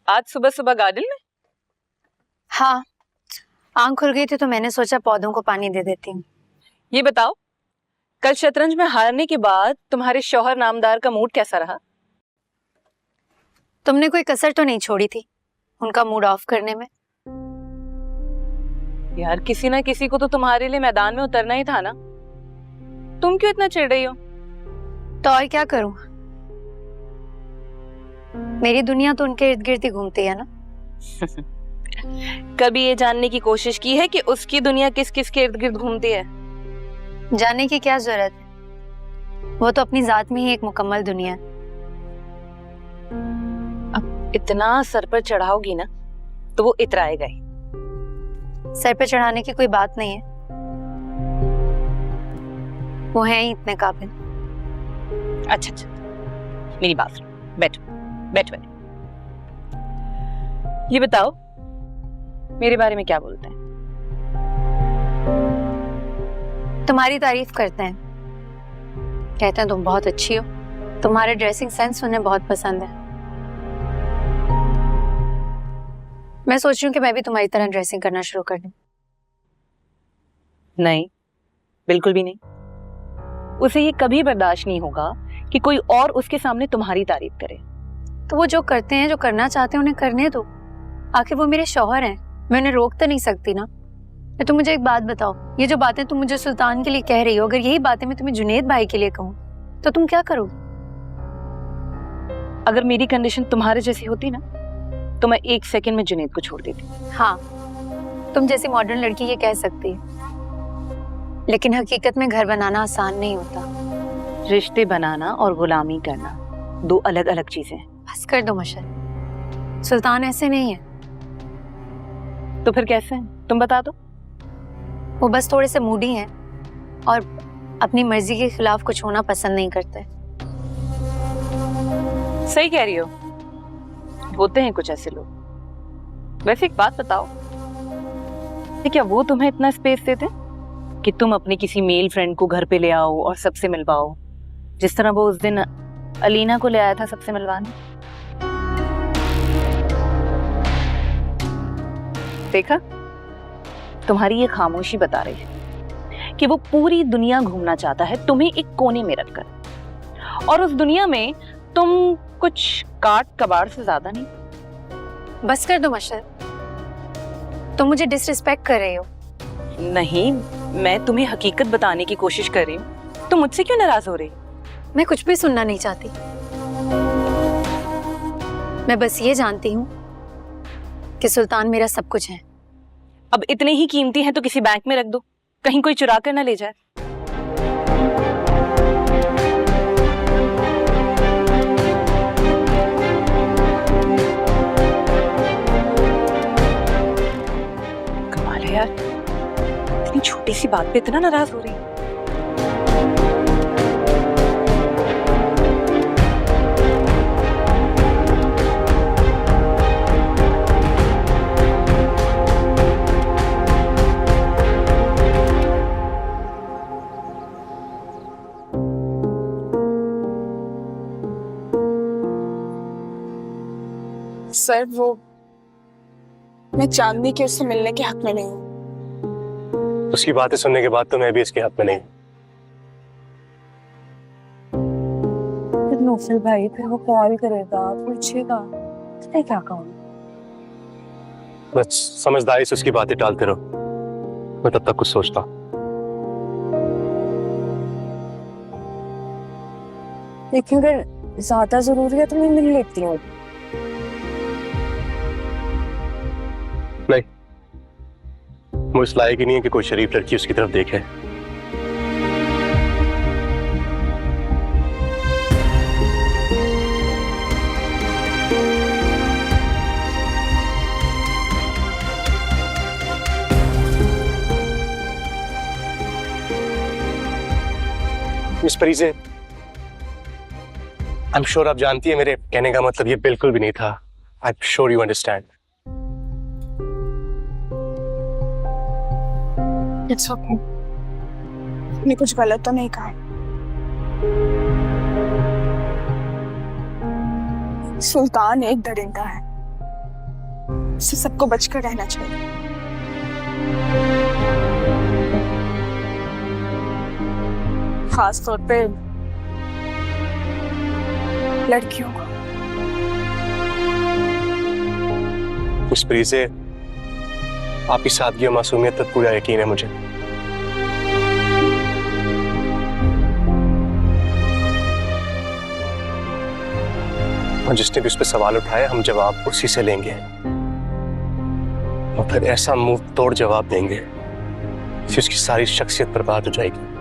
आज सुबह सुबह गार्डन में? हाँ, आंख खुल गई थी तो मैंने सोचा पौधों को पानी दे देती हूँ। ये बताओ, कल शतरंज में हारने के बाद तुम्हारे शौहर नामदार का मूड कैसा रहा? तुमने कोई कसर तो नहीं छोड़ी थी उनका मूड ऑफ करने में? यार, किसी ना किसी को तो तुम्हारे लिए मैदान में उतरना ही था ना। तुम क्यों इतना चिढ़ रही हो? तो और क्या करूं? मेरी दुनिया तो उनके इर्द गिर्द ही घूमती है ना। कभी ये जानने की कोशिश की है कि उसकी दुनिया किस किस के इर्द गिर्द घूमती है? जानने की क्या जरूरत है, वो तो अपनी जात में ही एक मुकम्मल दुनिया है। अब इतना सर पर चढ़ाओगी ना तो वो इतराएगा ही। सर पे चढ़ाने की कोई बात नहीं है, वो है ही इतने काबिल। अच्छा, मेरी बात सुनो। बैठो बैठो। ये बताओ, मेरे बारे में क्या बोलते हैं? तुम्हारी तारीफ करते हैं, कहते हैं तुम बहुत अच्छी हो, तुम्हारे ड्रेसिंग सेंस उन्हें बहुत पसंद है। मैं सोच रही हूँ कि मैं भी तुम्हारी तरह ड्रेसिंग करना शुरू कर दूं। नहीं, बिल्कुल भी नहीं। उसे ये कभी बर्दाश्त नहीं होगा कि कोई और उसके सामने तुम्हारी तारीफ करे। तो वो जो करते हैं, जो करना चाहते हैं, उन्हें करने दो। आखिर वो मेरे शौहर हैं, मैं उन्हें रोक तो नहीं सकती ना। तुम मुझे एक बात बताओ, ये जो बातें तुम मुझे सुल्तान के लिए कह रही हो, अगर यही बातें मैं तुम्हें जुनेद भाई के लिए कहूँ तो तुम क्या करोगे? अगर मेरी कंडीशन तुम्हारे जैसी होती ना तो मैं 1 सेकंड में जुनेद को छोड़ देती। हाँ, तुम जैसी मॉडर्न लड़की ये कह सकती है, लेकिन हकीकत में घर बनाना आसान नहीं होता। रिश्ते बनाना और गुलामी करना 2 अलग अलग चीजें हैं। बस कर दो मशर, सुल्तान ऐसे नहीं है। तो फिर कैसे हैं? तुम बता दो। वो बस थोड़े से मूडी हैं और अपनी मर्जी के खिलाफ कुछ होना पसंद नहीं करते। सही कह रही हो, होते हैं कुछ ऐसे लोग। वैसे एक बात बताओ, क्या वो तुम्हें इतना स्पेस देते कि तुम अपनी किसी मेल फ्रेंड को घर पे ले आओ और सबसे मिलवाओ, जिस तरह वो उस दिन अलीना को ले आया था सबसे मिलवाने? देखा, तुम्हारी ये खामोशी बता रही है कि वो पूरी दुनिया घूमना चाहता है तुम्हें एक कोने में रखकर, और उस दुनिया में तुम कुछ काट कबाड़ से ज्यादा नहीं। बस कर दो मशर, तुम मुझे डिसरिस्पेक्ट कर रहे हो। नहीं, मैं तुम्हें हकीकत बताने की कोशिश कर रही हूँ। तुम मुझसे क्यों नाराज हो रही? मैं कुछ भी सुनना नहीं चाहती, मैं बस ये जानती हूँ कि सुल्तान मेरा सब कुछ है। अब इतने ही कीमती हैं तो किसी बैंक में रख दो, कहीं कोई चुरा कर ना ले जाए। कमाल है यार, इतनी छोटी सी बात पे इतना नाराज हो रही है। सर, वो मैं चांदनी के उससे मिलने के हक में नहीं हूँ। उसकी बातें सुनने के बाद तो मैं भी इसके हक में नहीं। फिर नौफल भाई, फिर वो कॉल करेगा, पूछेगा, मैं क्या कहूँ? बस समझदारी से उसकी बातें टालते रहो, मैं तब तक कुछ सोचता हूँ। लेकिन अगर ज्यादा जरूरी है तो मैं मिल लेती हूँ। नहीं, वो इस लायक ही नहीं है कि कोई शरीफ लड़की उसकी तरफ देखे। Miss Parizay, I am sure आप जानती है मेरे कहने का मतलब ये बिल्कुल भी नहीं था। I am sure you understand. It's okay, मैंने कुछ गलत तो नहीं कहा। सुल्तान एक दरिंदा है, उससे सबको बचकर रहना चाहिए। खास तौर पे लड़कियों को। उस प्री से आपकी सादगी और मासूमियत पर पूरा यकीन है मुझे। और जिसने भी उस पर सवाल उठाए हम जवाब उसी से लेंगे और फिर ऐसा मुंह तोड़ जवाब देंगे कि उसकी सारी शख्सियत बर्बाद हो जाएगी।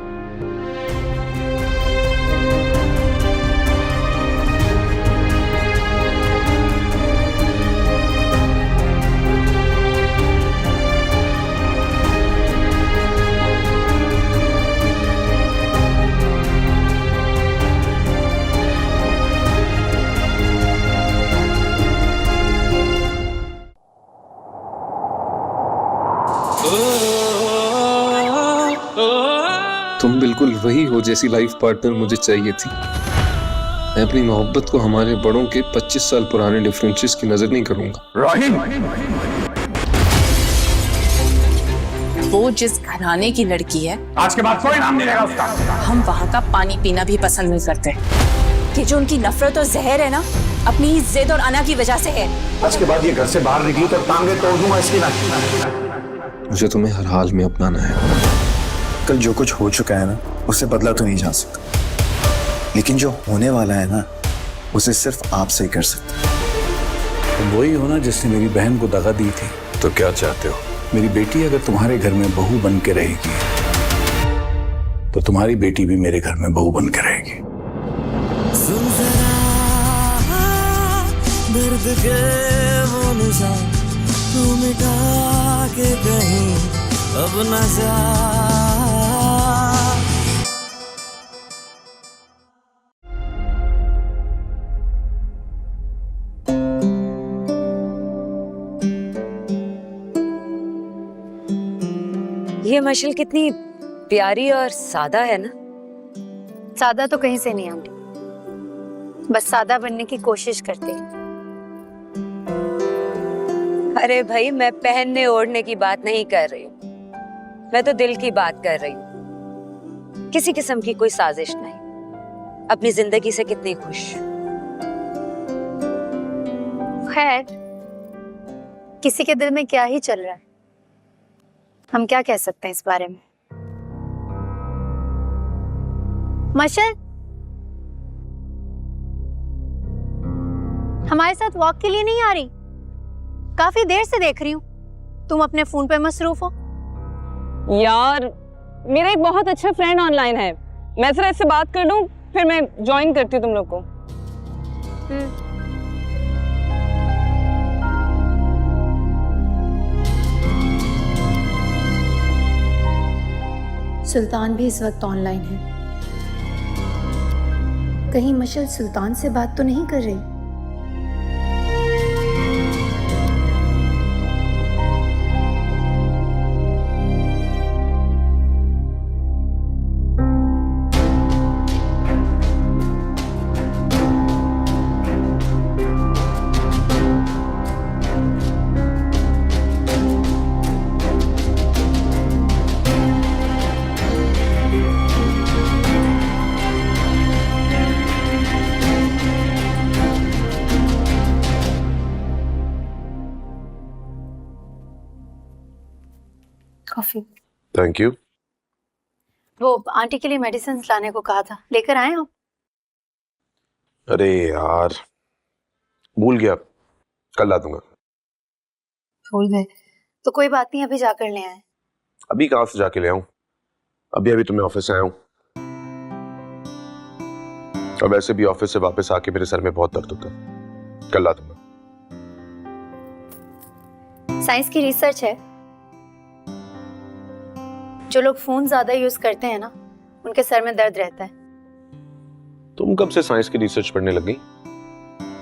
तुम बिल्कुल वही हो जैसी लाइफ पार्टनर मुझे चाहिए थी। मैं अपनी मोहब्बत को हमारे बड़ों के 25 साल पुराने डिफरेंसेस की नजर नहीं करूंगा। राहिल, वो जिस घराने की लड़की है आज के बाद कोई नाम नहीं लेगा उसका। हम वहाँ का पानी पीना भी पसंद नहीं करते। कि जो उनकी नफरत और जहर है ना, अपनी जिद और अना की वजह से है। आज के बाद ये घर से बाहर निकली तो टांगे तोड़ दूंगा इसकी ना। मुझे तुम्हें हर हाल में अपनाना है। कल जो कुछ हो चुका है ना, उससे बदला तो नहीं जा सकता, लेकिन जो होने वाला है ना, उसे सिर्फ आप से ही कर सकते। तुम वही हो ना जिसने मेरी बहन को दगा दी थी। तो क्या चाहते हो? मेरी बेटी अगर तुम्हारे घर में बहू बन के रहेगी तो तुम्हारी बेटी भी मेरे घर में बहू बन के रहेगी। दर्द के वो निशान तू मिटा के कहीं अब न जा। ये मशल कितनी प्यारी और सादा है ना। सादा तो कहीं से नहीं आंटी, बस सादा बनने की कोशिश करते हैं। अरे भाई, मैं पहनने ओढ़ने की बात नहीं कर रही हूँ, मैं तो दिल की बात कर रही हूँ। किसी किस्म की कोई साजिश नहीं, अपनी जिंदगी से कितनी खुश। खैर, किसी के दिल में क्या ही चल रहा है, हम क्या कह सकते हैं इस बारे में। मशल, हमारे साथ वॉक के लिए नहीं आ रही? काफी देर से देख रही हूँ, तुम अपने फोन पे मसरूफ हो। यार, मेरा एक बहुत अच्छा फ्रेंड ऑनलाइन है, मैं जरा इससे बात कर लूं, फिर मैं ज्वाइन करती हूँ तुम लोग को। सुल्तान भी इस वक्त ऑनलाइन है। कहीं मशल सुल्तान से बात तो नहीं कर रही? कॉफी। Thank you. वो आंटी के लिए मेडिसिन लाने को कहा था, लेकर आए आप? अरे यार, भूल गया, कल ला दूंगा। भूल गए तो कोई बात नहीं, अभी जाकर ले आए। अभी कहाँ से जाके ले आऊं? अभी तो मैं ऑफिस से आया हूँ, और वैसे भी ऑफिस से वापस आके मेरे सर में बहुत दर्द होता है। कल ला दूंगा। साइंस की रिसर्च है, जो लोग फोन ज्यादा यूज करते हैं ना, उनके सर में दर्द रहता है। तुम कब से साइंस की रिसर्च पढ़ने लग गई?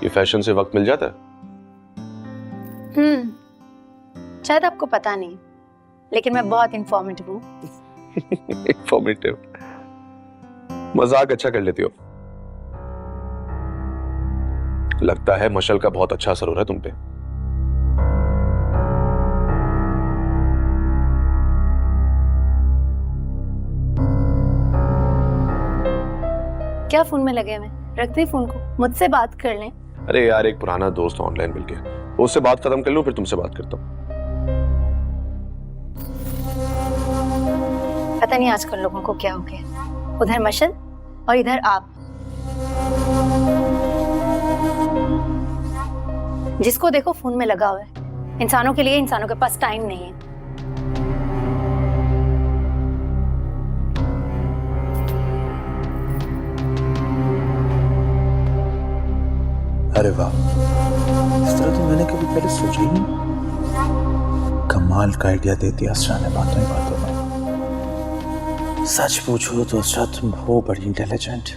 ये फैशन से वक्त मिल जाता है? शायद आपको पता नहीं, लेकिन मैं बहुत इंफॉर्मेटिव हूँ। इंफॉर्मेटिव? मजाक अच्छा कर लेती हो। लगता है मशल का बहुत अच्छा असर हो रहा है तुम पे। क्या फोन में लगे हुए? रख दे फोन को, मुझसे बात कर लें। अरे यार, एक पुराना दोस्त ऑनलाइन मिल गया, उससे बात खत्म कर लूं फिर तुमसे बात करता हूँ। पता नहीं आजकल लोगों को क्या हो गया, उधर मशल और इधर आप। जिसको देखो फोन में लगा हुआ है। इंसानों के लिए इंसानों के पास टाइम नहीं है। अरे वाह, इस तरह तो मैंने कभी पहले सोचा ही नहीं। कमाल का आइडिया दे दिया असरा ने बातों ही बातों में। सच पूछो तो असरा तुम हो बड़ी इंटेलिजेंट।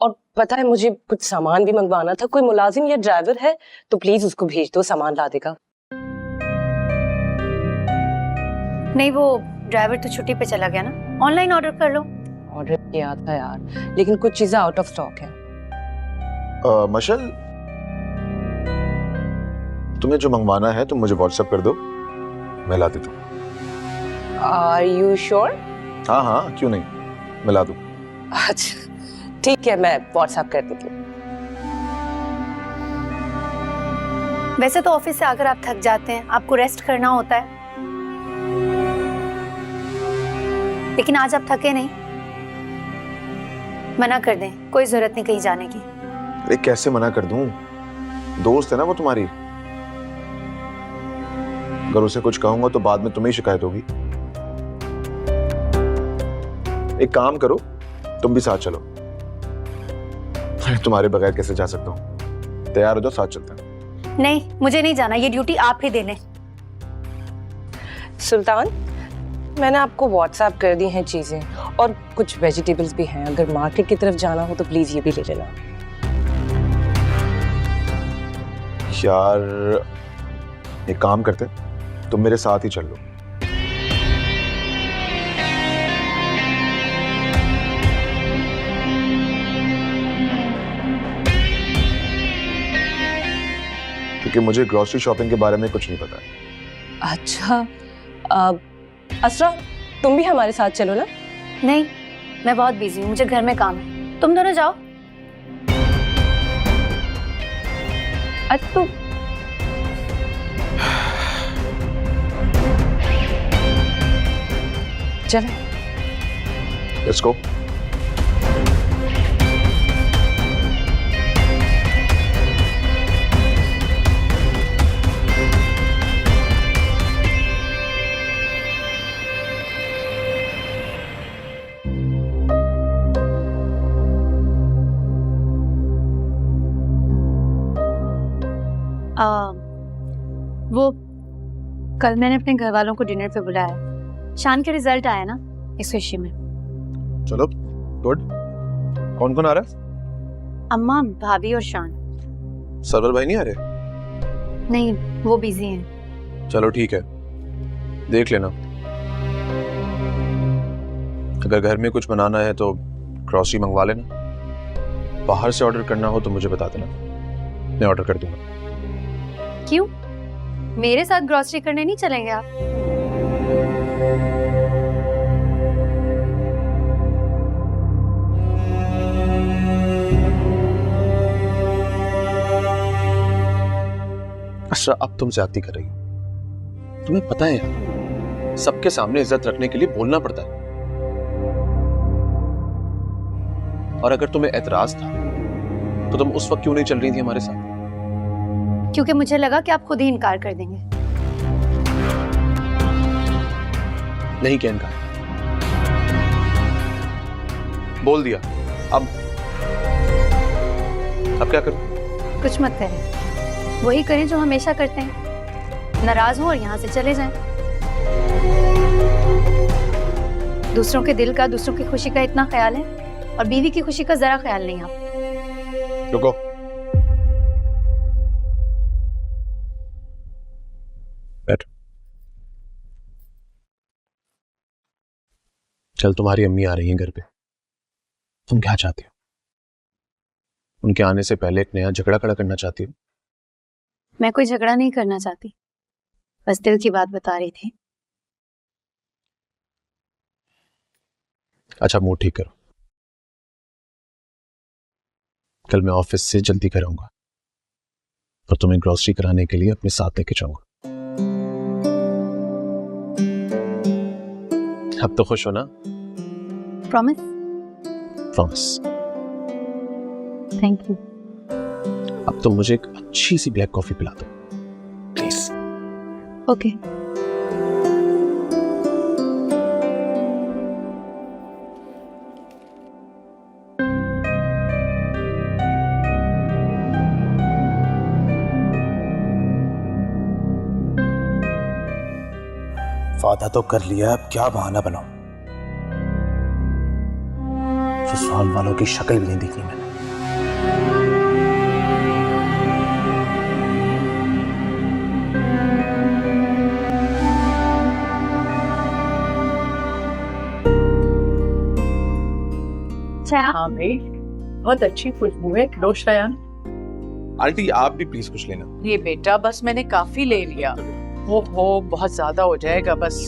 और पता है मुझे कुछ सामान भी मंगवाना था। कोई मुलाजिम या ड्राइवर है तो प्लीज उसको भेज दो, सामान ला देगा। नहीं, वो ड्राइवर तो छुट्टी पे चला गया ना। ऑनलाइन ऑर्डर कर लो। ऑर्डर किया था यार, लेकिन कुछ चीजें आउट ऑफ स्टॉक है। मशल, तुम्हें जो मंगवाना है तुम मुझे व्हाट्सएप कर दो, मैं ला देता हूँ। Are you sure? हाँ हाँ, क्यों नहीं, मैं ला दूँ। अच्छा ठीक है, मैं व्हाट्सएप कर देती हूँ। वैसे तो ऑफिस से आकर आप थक जाते हैं, आपको रेस्ट करना होता है, लेकिन आज आप थके नहीं। मना कर दें, कोई जरूरत नहीं कहीं जाने की। अरे कैसे मना कर दूं, दोस्त है ना वो तुम्हारी। अगर उसे कुछ कहूंगा तो बाद में तुम्हें ही शिकायत होगी। एक काम करो, तुम भी साथ चलो। तुम्हारे बगैर कैसे जा सकता हूँ? तैयार हो जाओ, साथ चलते हैं। नहीं, मुझे नहीं जाना, ये ड्यूटी आप ही दे लें। सुल्तान, मैंने आपको व्हाट्सएप कर दी हैं चीजें, और कुछ वेजिटेबल्स भी हैं। अगर मार्केट की तरफ जाना हो तो प्लीज ये भी ले लेना। यार एक काम करते, तुम मेरे साथ ही चल लो। क्योंकि मुझे ग्रोसरी शॉपिंग के बारे में कुछ नहीं पता है। अच्छा, असरा तुम भी हमारे साथ चलो ना। नहीं, मैं बहुत बिजी हूँ, मुझे घर में काम है। तुम दोनों जाओ। अच्छा चलो, लेट्स गो। वो कल मैंने अपने घर वालों को डिनर पे बुलाया। शान के रिजल्ट आया ना, इस खुशी में। चलो गुड। कौन कौन आ रहा है? अम्मा, भाभी और शान। सरवर भाई नहीं आ रहे? नहीं, वो बिजी हैं। चलो ठीक है, देख लेना। अगर घर में कुछ बनाना है तो ग्रोसरी मंगवा लेना। बाहर से ऑर्डर करना हो तो मुझे बता देना, मैं ऑर्डर कर दूंगा। क्यों, मेरे साथ ग्रोसरी करने नहीं चलेंगे आप? असरा, अब तुम ज्यादती कर रही हो। तुम्हें पता है यार, सबके सामने इज्जत रखने के लिए बोलना पड़ता है। और अगर तुम्हें एतराज था तो तुम उस वक्त क्यों नहीं चल रही थी हमारे साथ? क्योंकि मुझे लगा कि आप खुद ही इनकार कर देंगे। नहीं क्या इनकार, बोल दिया। अब क्या करूं? कुछ मत करें, वही करें जो हमेशा करते हैं। नाराज हो और यहाँ से चले जाएं। दूसरों के दिल का, दूसरों की खुशी का इतना ख्याल है, और बीवी की खुशी का जरा ख्याल नहीं। आप रुको, बैठ। चल, तुम्हारी अम्मी आ रही हैं घर पे। तुम क्या चाहती हो? उनके आने से पहले एक नया झगड़ा खड़ा करना चाहती हो? मैं कोई झगड़ा नहीं करना चाहती, बस दिल की बात बता रही थी। अच्छा मूड ठीक करो, कल मैं ऑफिस से जल्दी घर आऊंगा और तुम्हें ग्रोसरी कराने के लिए अपने साथ लेके जाऊंगा। अब तो खुश हो ना? प्रॉमिस? प्रॉमिस। Thank you. अब तो मुझे एक अच्छी सी ब्लैक कॉफी पिला दो प्लीज। ओके। वादा तो कर लिया, अब क्या बहाना बनाऊं? ससुराल वालों की शक्ल भी नहीं देखनी मैंने। हाँ भाई, बहुत अच्छी खुशबू है। लो शायान। आंटी आप भी प्लीज कुछ लेना। ये बेटा बस मैंने काफी ले लिया। वो बहुत ज्यादा हो जाएगा बस।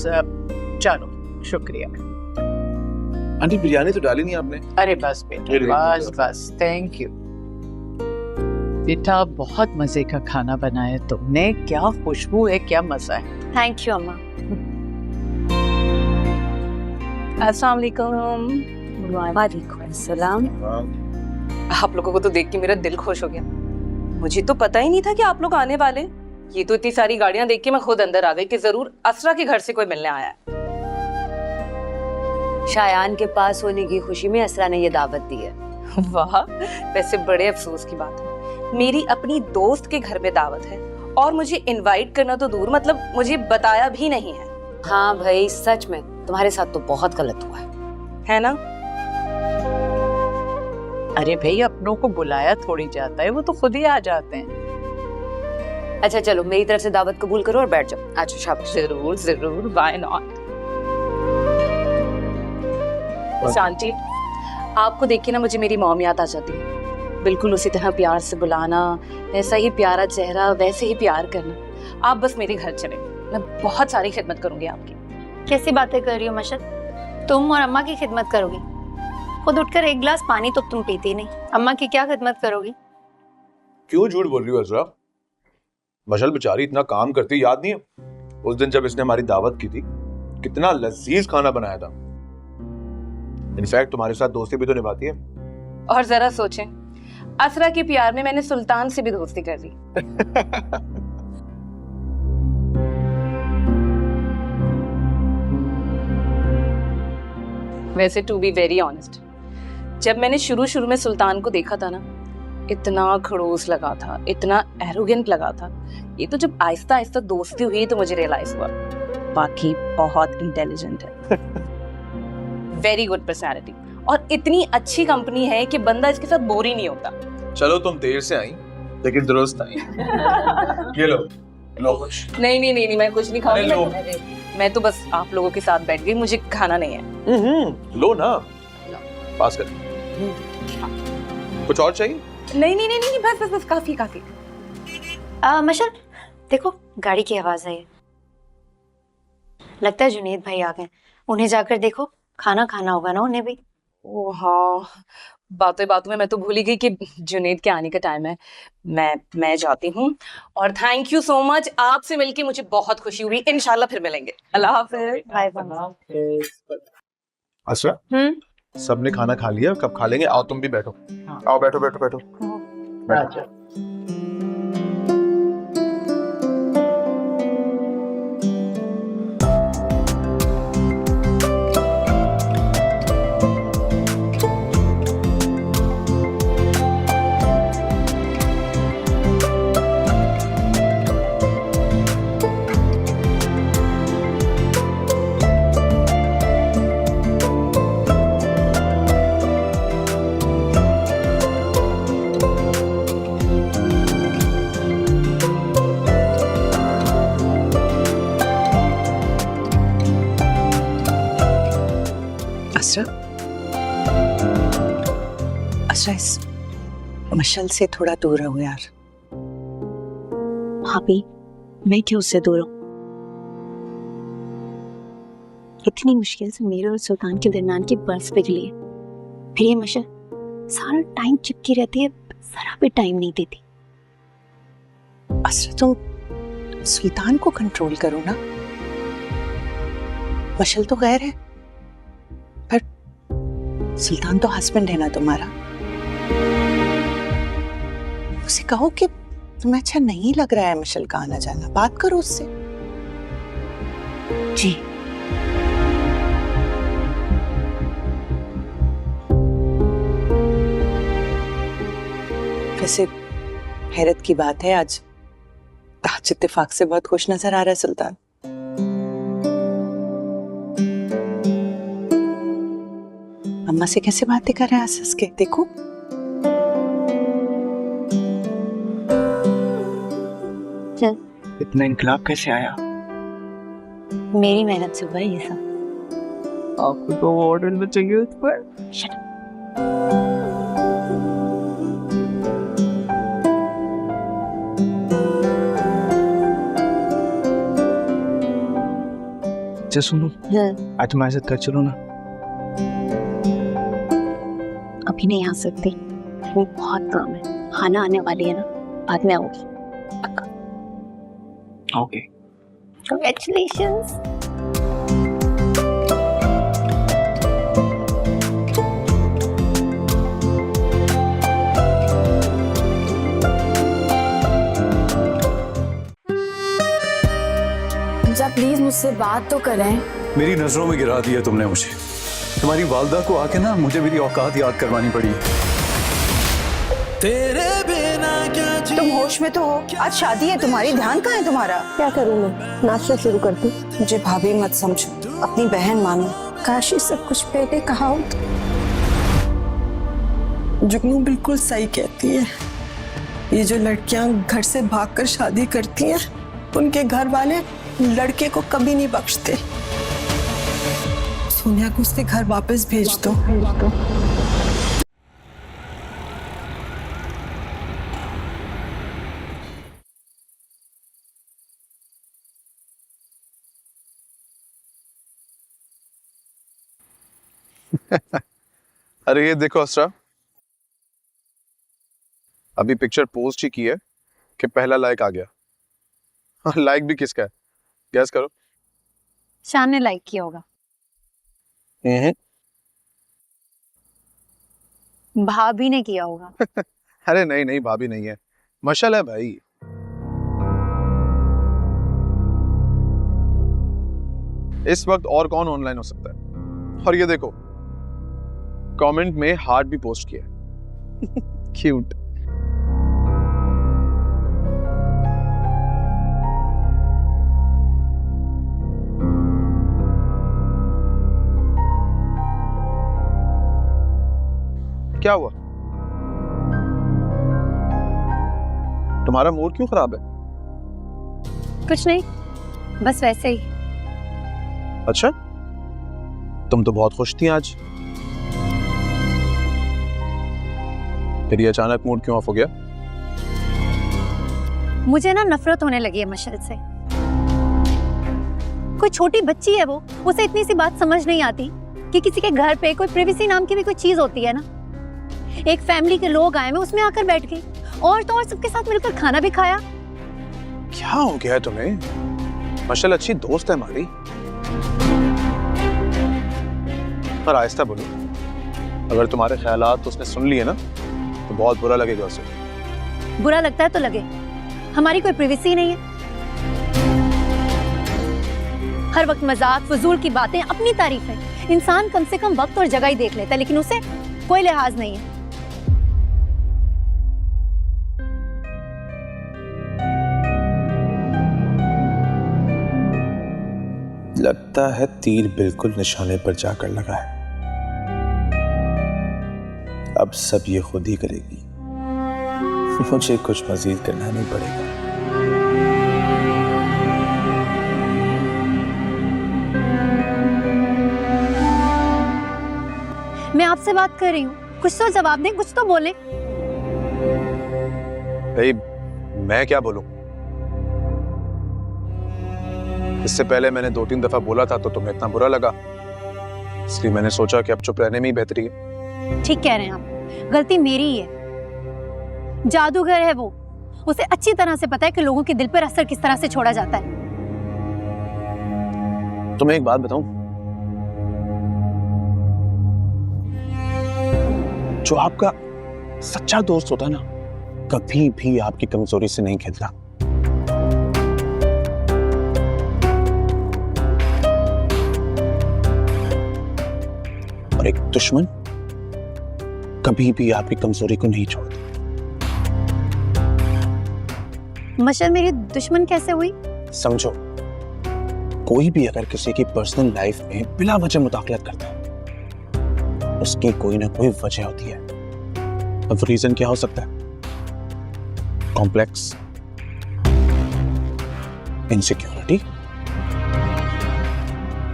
चलो शुक्रिया। आंटी बिरयानी तो डाली नहीं आपने? अरे बस बेटा, बस बस, थैंक यू बेटा। बहुत मजे का खाना बनाया तुमने। क्या खुशबू है, क्या मजा है। थैंक यू अम्मा। अस्सलाम वालेकुम। वालेकुम सलाम। आप लोगों को तो देख के मेरा दिल खुश हो गया। मुझे तो पता ही नहीं था कि आप लोग आने वाले। ये तो इतनी सारी गाड़ियां देख के मैं खुद अंदर आ गई कि जरूर असरा के घर से कोई मिलने आया है। शायान के पास होने की खुशी में असरा ने ये दावत दी है। वाह, वैसे बड़े अफसोस की बात है, मेरी अपनी दोस्त के घर में दावत है और मुझे इनवाइट करना तो दूर, मतलब मुझे बताया भी नहीं है। हाँ भाई, सच में तुम्हारे साथ तो बहुत गलत हुआ है ना? अरे भाई, अपनों को बुलाया थोड़ी जाता है, वो तो खुद ही आ जाते हैं। अच्छा चलो, मेरी तरफ से दावत कबूल करो और बैठ जाओ। अच्छा शाबाश। जरूर जरूर, व्हाई नॉट। आंटी, आपको देख के ना मुझे मेरी मॉम याद आ जाती है। बिल्कुल उसी तरह प्यार से बुलाना, वैसा ही प्यारा चेहरा, वैसे ही प्यार करना। आप बस मेरे घर चले, मैं बहुत सारी खिदमत करूंगी आपकी। कैसी बातें कर रही हो मशद? तुम और अम्मा की खिदमत करोगी? खुद उठकर एक गिलास पानी तो तुम पीती नहीं, अम्मा की क्या खिदमत करोगी? क्यों झूठ बोल रही हो असरा? मशल बेचारी इतना काम करती, याद नहीं है उस दिन जब इसने हमारी दावत की थी, कितना लजीज खाना बनाया था। इनफैक्ट तुम्हारे साथ दोस्ती भी तो निभाती है। और जरा सोचें, असरा के प्यार में मैंने सुल्तान से भी दोस्ती कर ली। वैसे टू बी वेरी ऑनेस्ट, जब मैंने शुरू में सुल्तान को देखा था ना, इतना खड़ूस लगा था, इतना एरोगेंट लगा था। ये तो जब आहिस्ता आहिस्ता दोस्ती हुई तो मुझे रियलाइज हुआ, बाकी बहुत इंटेलिजेंट है। वेरी गुड पर्सनालिटी, और इतनी अच्छी कंपनी है कि बंदा इसके साथ बोर ही नहीं होता। चलो तुम देर से आई लेकिन दुरुस्त आई। ये लो कुछ। नहीं, मैं कुछ नहीं खाऊंगी। मैं तो बस आप लोगों के साथ बैठ गई, मुझे खाना नहीं है। लो ना, पास कर। कुछ और चाहिए? नहीं, बस काफी। मशल देखो, गाड़ी की आवाज आई। लगता है जुनेद भाई आ गए। उन्हें जाकर देखो, खाना खाना होगा ना उन्हें भी। ओ हाँ, बातों में मैं तो भूल ही गई कि जुनेद के आने का टाइम है। मैं जाती हूँ, और थैंक यू सो मच। आपसे मिलके मुझे बहुत खुशी हुई। इंशाल्लाह फिर मिलेंगे। अल्लाह हाफिज। Bye bye. असरा, सबने खाना खा लिया, कब खा लेंगे? आओ तुम भी बैठो। आओ बैठो। बैठो। अच्छा, इस मशल से थोड़ा दूर रहो यार। भाभी, मैं क्यों उससे दूर हूँ? इतनी मुश्किल से मेरे और सुल्तान के दरमियान की बर्फ पिघली है, फिर ये मशल सारा टाइम चिपकी रहती है, जरा भी टाइम नहीं देती। असरा, तुम सुल्तान को कंट्रोल करो ना। मशल तो गैर है, पर सुल्तान तो हस्बैंड है ना तुम्हारा। उसे कहो कि तुम्हें अच्छा नहीं लग रहा है मशल का आना जाना, बात करो उससे। जी। वैसे हैरत की बात है, आज इत्तेफाक से बहुत खुश नजर आ रहा है सुल्तान। अम्मा से कैसे बातें कर रहे हैं हंस के, देखो। चल, इतना इनकलाब कैसे आया? मेरी मेहनत से हुआ है ये सब। आपको तो अवार्ड मिलना चाहिए उस पर। Shut up. सुनो, आज तुम्हारे साथ घर चलो ना। अभी नहीं आ सकती, वो बहुत काम है। खाना आने वाली है ना, बाद में आऊंगी। ओके। Congratulations. प्लीज मुझसे बात तो करें। मेरी नजरों में गिरा दिया तुमने मुझे। तुम्हारी वालदा को आके ना मुझे मेरी औकात याद करवानी पड़ी। तेरे बिना क्या तुम होश में तो हो? आज शादी है तुम्हारी, ध्यान कहाँ है तुम्हारा? क्या करूँ मैं? नाचना शुरू कर दूँ? मुझे भाभी मत समझो, अपनी बहन मानो। काश ये सब कुछ पहले कहा हो। जुगनू बिल्कुल सही कहती है। ये जो लड़कियां घर से भागकर शादी करती हैं, उनके घर वाले लड़के को कभी नहीं बख्शते। सोनिया को उसके घर वापस भेज दो। अरे ये देखो असरा, अभी पिक्चर पोस्ट ही की है कि पहला लाइक आ गया। लाइक भी किसका है, गैस करो। शान ने लाइक किया होगा। भाभी ने किया होगा। अरे नहीं नहीं, भाभी नहीं है, मशल है भाई। इस वक्त और कौन ऑनलाइन हो सकता है। और ये देखो, कमेंट में हार्ट भी पोस्ट किया। क्यूट। क्या हुआ, तुम्हारा मूड क्यों खराब है? कुछ नहीं, बस वैसे ही। अच्छा, तुम तो बहुत खुश थी आज, फिर ये अचानक मूड क्यों ऑफ हो गया? मुझे ना नफरत होने लगी है मशल से। कोई छोटी बच्ची है वो, उसे इतनी सी बात समझ नहीं आती कि किसी के घर पे कोई प्रिवेसी नाम की भी कोई चीज होती है ना। एक फैमिली के लोग आए, मैं उसमें आकर बैठ गई और तो और सबके साथ मिलकर खाना भी खाया। क्या हो गया तुम्हें? मशल अच्छी दोस्त है हमारी। पर आहिस्ता बोलो, अगर तुम्हारे ख्यालात उसने सुन लिए ना तो बहुत बुरा लगेगा उसे। बुरा लगता है तो लगे, हमारी कोई प्रिवेसी नहीं है। हर वक्त मजाक, फजूल की बातें, अपनी तारीफ है। इंसान कम से कम वक्त और जगह ही देख लेता है, लेकिन उसे कोई लिहाज नहीं है। लगता है तीर बिल्कुल निशाने पर जाकर लगा है। अब सब ये खुद ही करेगी, मुझे कुछ मजीद करना नहीं पड़ेगा। मैं आपसे बात कर रही हूँ, कुछ तो जवाब दें, कुछ तो बोलें। भाई मैं क्या बोलूं? इससे पहले मैंने 2-3 दफा बोला था तो तुम्हें इतना बुरा लगा, इसलिए मैंने सोचा कि अब चुप रहने में ही बेहतरी है। ठीक कह रहे हैं आप, गलती मेरी ही है। जादूगर है वो, उसे अच्छी तरह से पता है कि लोगों के दिल पर असर किस तरह से छोड़ा जाता है। तुम्हें एक बात बताऊं, जो आपका सच्चा दोस्त होता है ना, कभी भी आपकी कमजोरी से नहीं खेलता। और एक दुश्मन कभी भी आपकी कमजोरी को नहीं छोड़ता। मशर मेरी दुश्मन कैसे हुई? समझो, कोई भी अगर किसी की पर्सनल लाइफ में बिला वजह मुदाखलत करता है, उसकी कोई ना कोई वजह होती है। अब रीजन क्या हो सकता है? कॉम्प्लेक्स, इनसिक्योरिटी,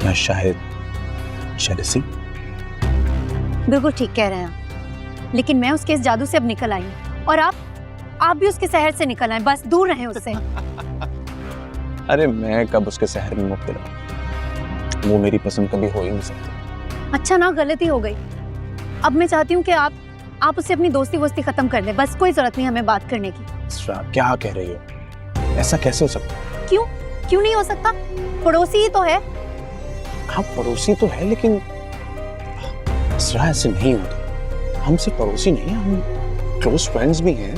या शायद जेलसी। बिल्कुल ठीक कह रहे हैं आप, लेकिन मैं उसके इस जादू से अब निकल आई हूं, और आप भी उसके शहर से निकल आए, बस दूर रहें उससे। अरे मैं कब उसके शहर में मुक्त रहूं? वो मेरी पसंद कभी हो ही नहीं सकती। अच्छा ना, गलती हो गई। अब मैं चाहती हूँ कि आप उससे अपनी दोस्ती वोस्ती खत्म कर दें, बस कोई जरूरत नहीं हमें बात करने की। क्या कह रही हो? ऐसा कैसे हो सकता है? क्यों नहीं हो सकता? पड़ोसी ही तो है। हाँ पड़ोसी तो है, लेकिन इसरा ऐसे नहीं होता। हम सिर्फ पड़ोसी नहीं हैं, हम क्लोज फ्रेंड्स भी हैं।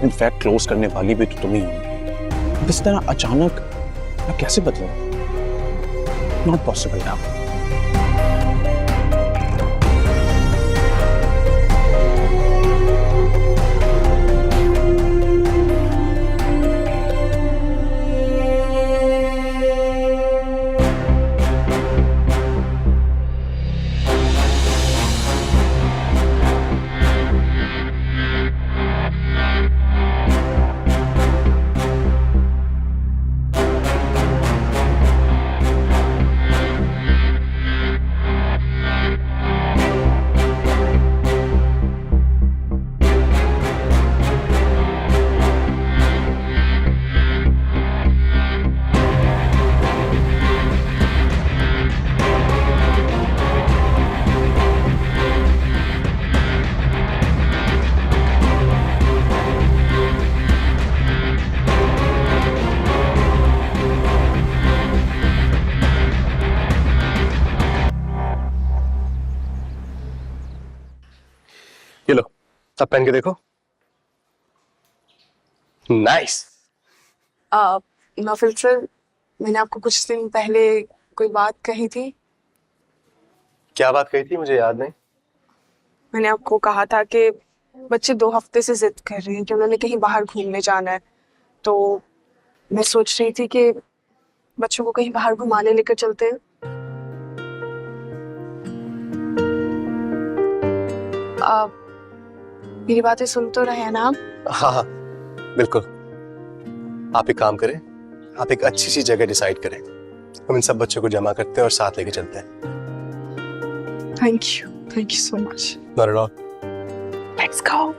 इनफैक्ट क्लोज करने वाली भी तो तुम ही हो। इस तरह अचानक मैं कैसे बदलूं? नॉट पॉसिबल ना। ये लो, अब पहन के देखो। नाइस। नौफिल सर, मैंने आपको कुछ दिन पहले कोई बात कही थी। क्या बात कही थी? मुझे याद नहीं। मैंने आपको कहा था कि बच्चे 2 हफ्ते से जिद कर रहे हैं कि उन्होंने कहीं बाहर घूमने जाना है, तो मैं सोच रही थी कि बच्चों को कहीं बाहर घुमाने लेकर चलते हैं। मेरी बातें सुन तो रहे हैं ना आप? हाँ हाँ बिल्कुल। आप एक काम करें, आप एक अच्छी सी जगह डिसाइड करें, हम इन सब बच्चों को जमा करते हैं और साथ लेके चलते हैं। Thank you so much. Not at all. Let's go.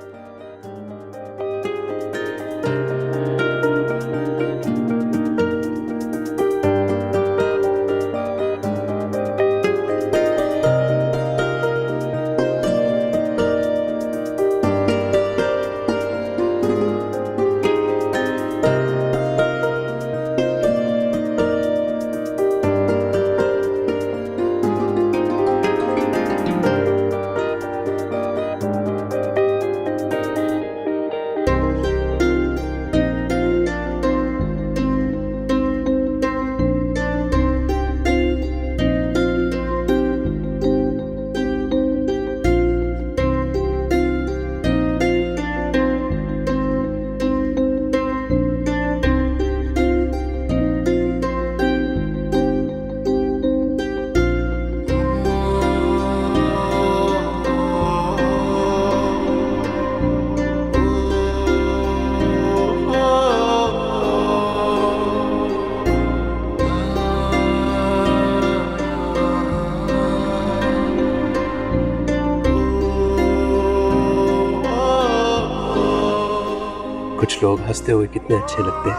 कुछ लोग हंसते हुए कितने अच्छे लगते हैं,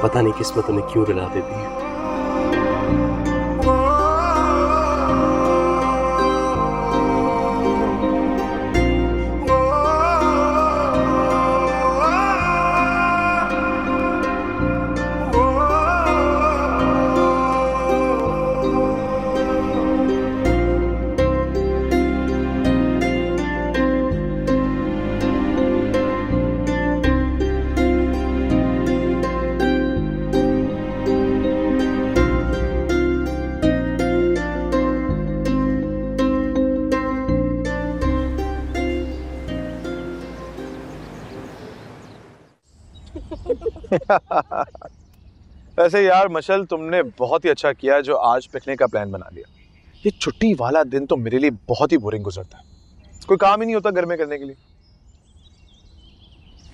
पता नहीं किस्मत उन्हें क्यों रुला देती है। वैसे यार मशल, तुमने बहुत ही अच्छा किया जो आज पिकनिक का प्लान बना लिया। ये छुट्टी वाला दिन तो मेरे लिए बहुत ही बोरिंग गुजरता है, कोई काम ही नहीं होता घर में करने के लिए।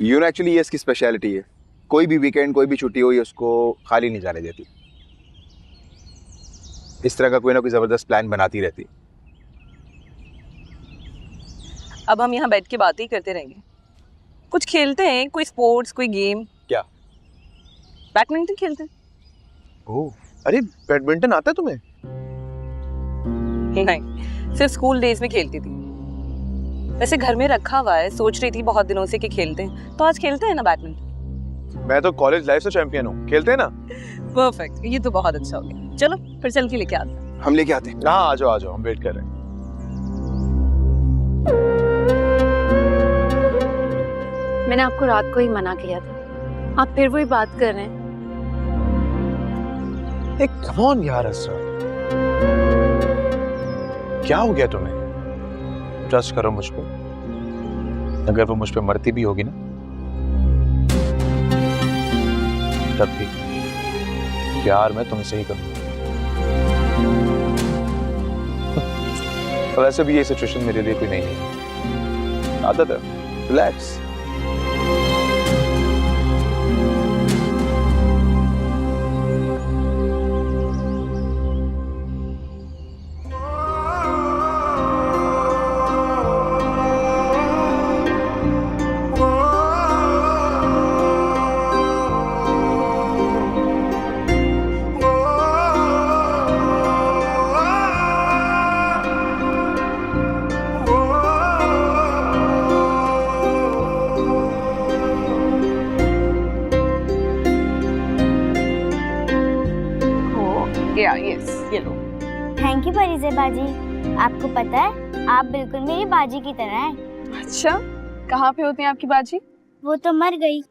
यून एक्चुअली ये इसकी स्पेशलिटी है, कोई भी वीकेंड कोई भी छुट्टी हो ये उसको खाली नहीं जाने देती। इस तरह का कोई ना कोई जबरदस्त प्लान बनाती रहती। अब हम यहाँ बैठ के बातें ही करते रहेंगे, कुछ खेलते हैं, कोई स्पोर्ट्स, कोई गेम। क्या? बैडमिंटन खेलते हैं। ओह, अरे बैडमिंटन आता है तुम्हें? नहीं, सिर्फ स्कूल डेज में खेलती थी। वैसे घर में रखा हुआ है, सोच रही थी बहुत दिनों से कि खेलते हैं, तो आज खेलते हैं ना बैडमिंटन। मैं तो कॉलेज लाइफ से चैंपियन हूँ, खेलते हैं ना? परफेक्ट, ये तो बहुत अच्छा हो गया। चलो फिर चल के लेके आते हैं। हम लेके आते हैं। हाँ, आ जाओ, हम वेट कर रहे हैं। मैंने आपको रात को ही मना किया था, आप फिर वही बात कर रहे हैं। कम ऑन यार असरा, क्या हो गया तुम्हें? ट्रस्ट करो मुझ पे, अगर वो मुझ पे मरती भी होगी ना तब भी प्यार मैं तुमसे ही करूंगा। वैसे भी ये सिचुएशन मेरे लिए कोई नई नहीं, आदत है। रिलैक्स। यस, ये लो। थैंक यू परिजे बाजी, आपको पता है आप बिल्कुल मेरी बाजी की तरह हैं। अच्छा, कहाँ पे होती हैं आपकी बाजी? वो तो मर गई।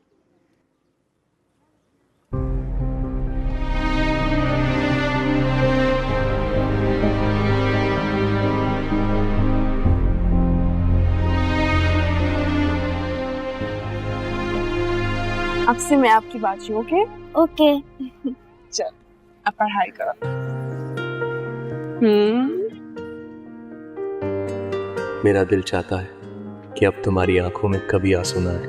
अब से मैं आपकी बाजी। Okay okay. चल अब पढ़ाई करो। मेरा दिल चाहता है कि अब तुम्हारी आंखों में कभी आंसू ना आए।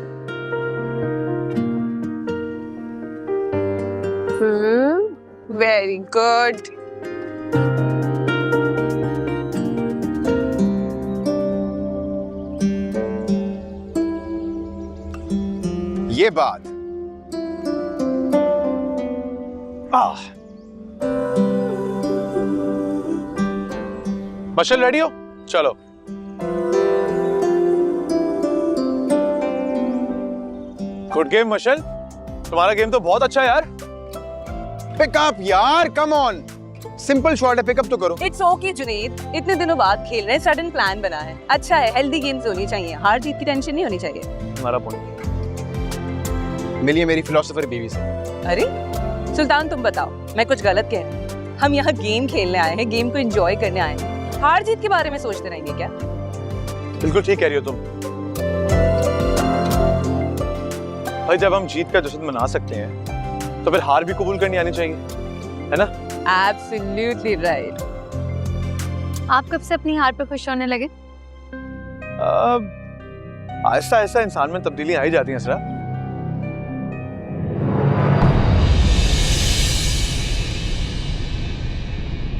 Very good. ये बात मशल रेडी हो? चलो। गुड गेम मशल, तुम्हारा गेम तो बहुत अच्छा है यार। पिकअप यार, कम ऑन, सिंपल शॉट है, पिकअप तो करो। इट्स ओके जुनैद, इतने दिनों बाद खेल रहे हैं, सडन प्लान बना है, अच्छा है। हेल्दी गेम्स होनी चाहिए, हार जीत की टेंशन नहीं होनी चाहिए। तुम्हारा पॉइंट। मिलिए मेरी फिलोसोफर बीवी से। अरे सुल्तान, तुम बताओ, मैं कुछ गलत कह रही हूँ? हम यहाँ गेम खेलने आए हैं, गेम को एंजॉय करने आए हैं, हार जीत के बारे में सोचते रहेंगे क्या? बिल्कुल ठीक कह रही हो तुम। भाई जब हम जीत का जश्न मना सकते हैं तो फिर हार भी कबूल करनी आनी चाहिए, है ना? Absolutely right. आप कब से अपनी हार पे खुश होने लगे? आहिस्ता आहिस्ता इंसान में तब्दीली आ ही जाती है असरा।